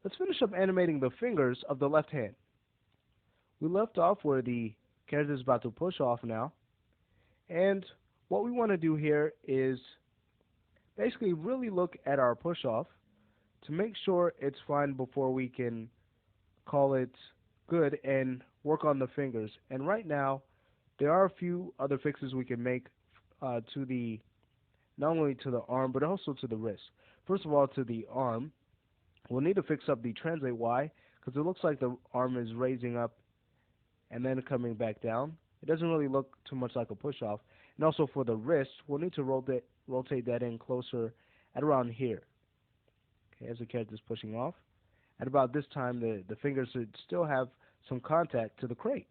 Let's finish up animating the fingers of the left hand. We left off where the character is about to push off now. And what we want to do here is basically really look at our push off to make sure it's fine before we can call it good and work on the fingers. And right now, there are a few other fixes we can make to the not only to the arm but also to the wrist. First of all, to the arm, we'll need to fix up the translate Y because it looks like the arm is raising up and then coming back down. It doesn't really look too much like a push off. And also for the wrist, we'll need to rotate that in closer at around here. Okay, as the character is pushing off. At about this time, the fingers should still have some contact to the crate.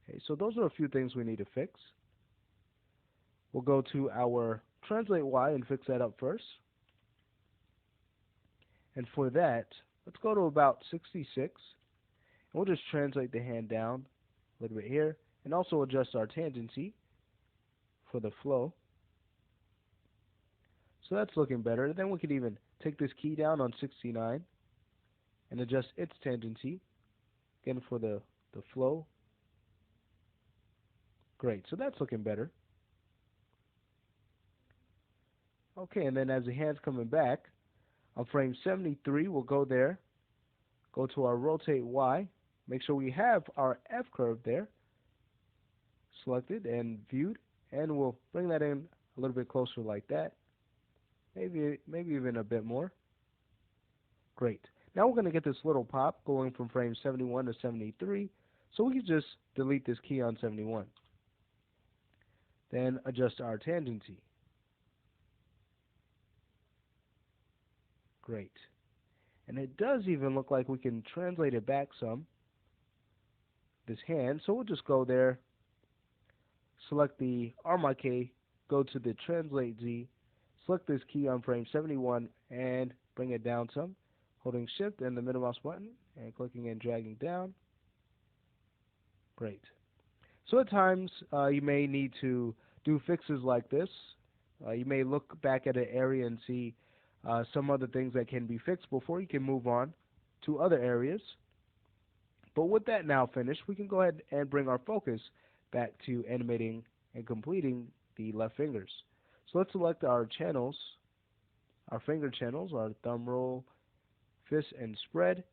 Okay, so those are a few things we need to fix. We'll go to our translate Y and fix that up first. And for that, let's go to about 66. And we'll just translate the hand down a little bit here. And also adjust our tangency for the flow. So that's looking better. Then we could even take this key down on 69 and adjust its tangency. Again for the flow. Great, so that's looking better. Okay, and then as the hand's coming back, on frame 73, we'll go there, go to our rotate Y, make sure we have our F curve there, selected and viewed, and we'll bring that in a little bit closer like that. Maybe even a bit more. Great. Now we're going to get this little pop going from frame 71 to 73, so we can just delete this key on 71. Then adjust our tangency. Great. And it does even look like we can translate it back some, this hand, so we'll just go there, select the RMIK, go to the translate Z, select this key on frame 71 and bring it down some, holding shift and the middle mouse button and clicking and dragging down. Great. So at times you may need to do fixes like this. You may look back at an area and see some other things that can be fixed before you can move on to other areas. But with that now finished, we can go ahead and bring our focus back to animating and completing the left fingers. So let's select our channels, our finger channels, our thumb roll, fist, and spread.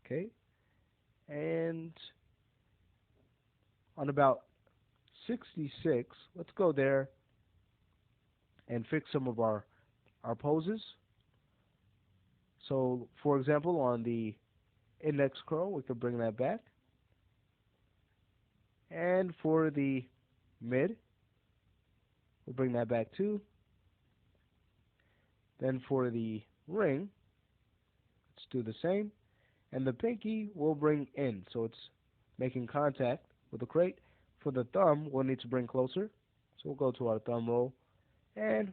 Okay. And on about 66, let's go there and fix some of our poses. So, for example, on the index curl, we could bring that back. And for the mid, we'll bring that back too. Then for the ring, let's do the same. And the pinky we'll bring in, so it's making contact with the crate. For the thumb, we'll need to bring closer. So we'll go to our thumb roll and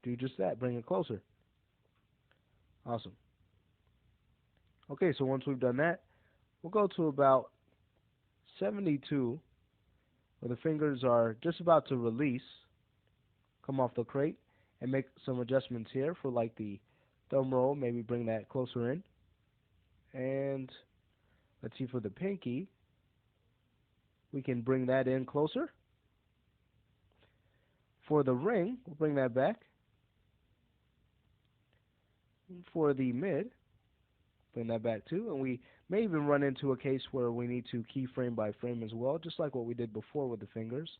do just that, bring it closer. Awesome. Okay, so once we've done that, we'll go to about 72, where the fingers are just about to release, come off the crate, and make some adjustments here for like the thumb roll, maybe bring that closer in. And let's see, for the pinky, we can bring that in closer. For the ring, we'll bring that back. For the mid, bring that back too. And we may even run into a case where we need to key frame by frame as well, just like what we did before with the fingers.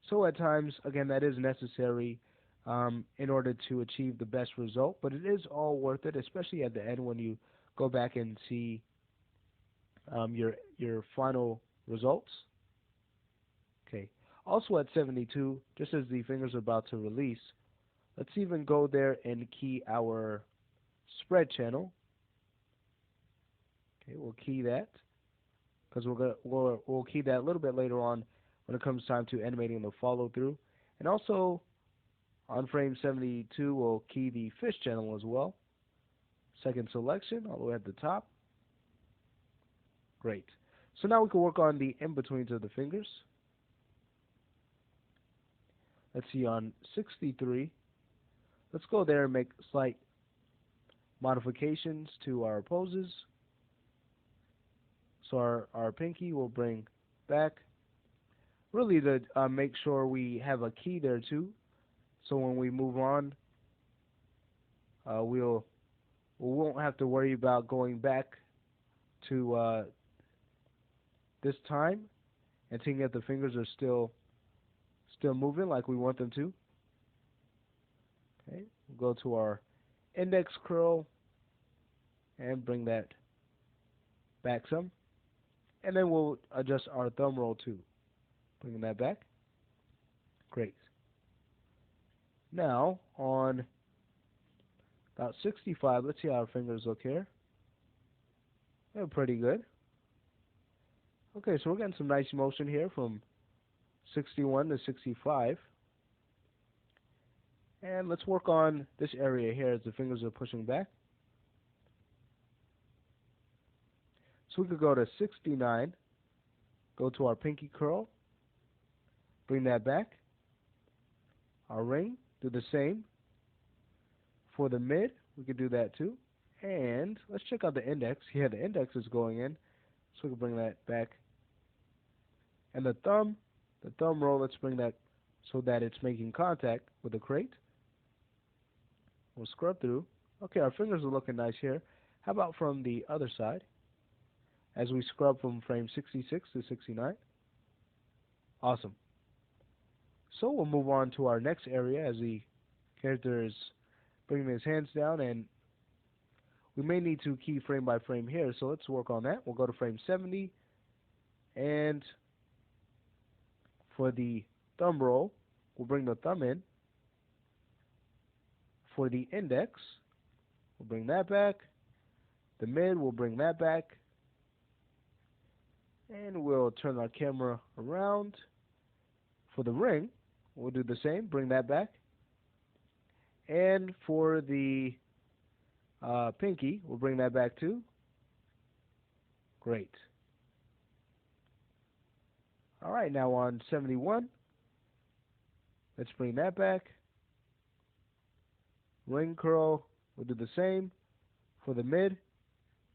So at times, again, that is necessary in order to achieve the best result, but it is all worth it, especially at the end when you go back and see your final results. Okay. Also at 72, just as the fingers are about to release, let's even go there and key our spread channel. Okay, we'll key that because we'll key that a little bit later on when it comes time to animating the follow through. And also on frame 72, we'll key the fish channel as well. Second selection all the way at the top. Great. So now we can work on the in-betweens of the fingers. Let's see, on 63, Let's go there and make slight modifications to our poses. So our pinky will bring back, really to make sure we have a key there too. So when we move on, we won't have to worry about going back to this time and seeing if the fingers are still moving like we want them to. Okay, we'll go to our index curl and bring that back some, and then we'll adjust our thumb roll too, bringing that back. Great. Now on about 65, let's see how our fingers look here. They're pretty good. Okay, so we're getting some nice motion here from 61 to 65. And let's work on this area here as the fingers are pushing back. So we could go to 69, go to our pinky curl, bring that back. Our ring, do the same. For the mid, we could do that too. And let's check out the index. Yeah, the index is going in, so we can bring that back. And the thumb roll, let's bring that so that it's making contact with the crate. We'll scrub through. Okay, our fingers are looking nice here. How about from the other side? As we scrub from frame 66 to 69. Awesome. So we'll move on to our next area as the character is bringing his hands down, and we may need to key frame by frame here, so let's work on that. We'll go to frame 70, and for the thumb roll, we'll bring the thumb in. For the index, we'll bring that back. The mid, we'll bring that back. And we'll turn our camera around. For the ring, we'll do the same, bring that back. And for the pinky, we'll bring that back too. Great. All right, now on 71, let's bring that back. Ring curl, we'll do the same. For the mid,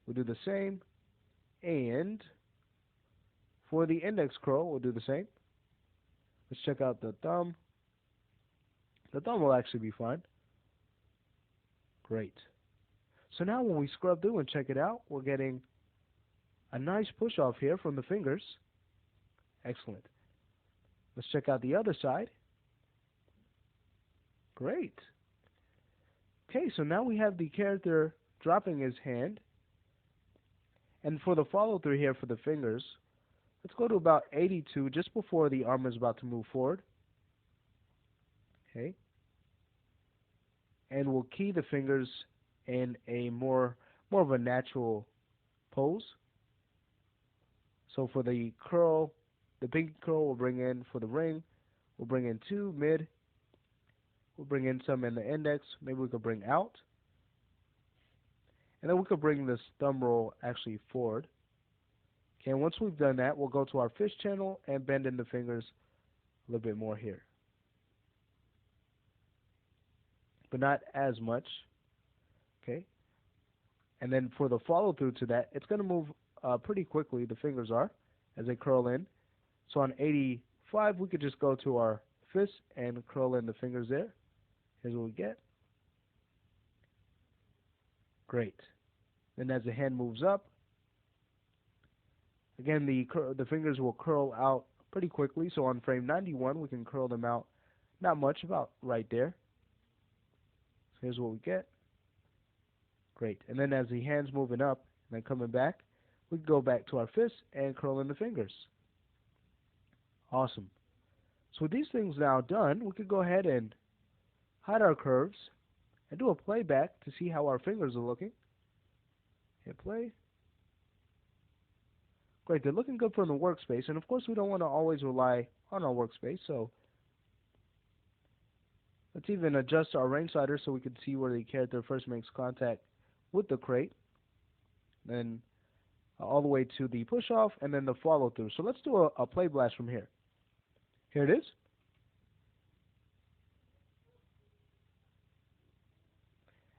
we'll do the same. And for the index curl, we'll do the same. Let's check out the thumb. The thumb will actually be fine. Great. So now when we scrub through and check it out, we're getting a nice push off here from the fingers. Excellent. Let's check out the other side. Great. Okay, so now we have the character dropping his hand. And for the follow through here for the fingers, let's go to about 82, just before the arm is about to move forward. Okay. And we'll key the fingers in a more of a natural pose. So for the curl, the pinky curl we'll bring in. For the ring, we'll bring in 2, mid. We'll bring in some in the index. Maybe we could bring out. And then we could bring this thumb roll actually forward. Okay, and once we've done that, we'll go to our fish channel and bend in the fingers a little bit more here. But not as much. Okay. And then for the follow through to that, it's going to move pretty quickly, the fingers are, as they curl in. So on 85, we could just go to our fist and curl in the fingers there. Here's what we get. Great. Then as the hand moves up, again, the fingers will curl out pretty quickly. So on frame 91, we can curl them out not much, about right there. So here's what we get. Great. And then as the hand's moving up and then coming back, we can go back to our fist and curl in the fingers. Awesome. So with these things now done, we could go ahead and hide our curves and do a playback to see how our fingers are looking. Hit play. Great, they're looking good from the workspace, and of course we don't want to always rely on our workspace, so let's even adjust our range slider so we can see where the character first makes contact with the crate, then all the way to the push off, and then the follow through. So let's do a play blast from here. Here it is.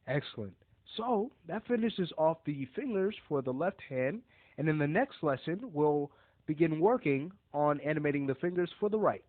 Excellent. So that finishes off the fingers for the left hand, and in the next lesson, we'll begin working on animating the fingers for the right.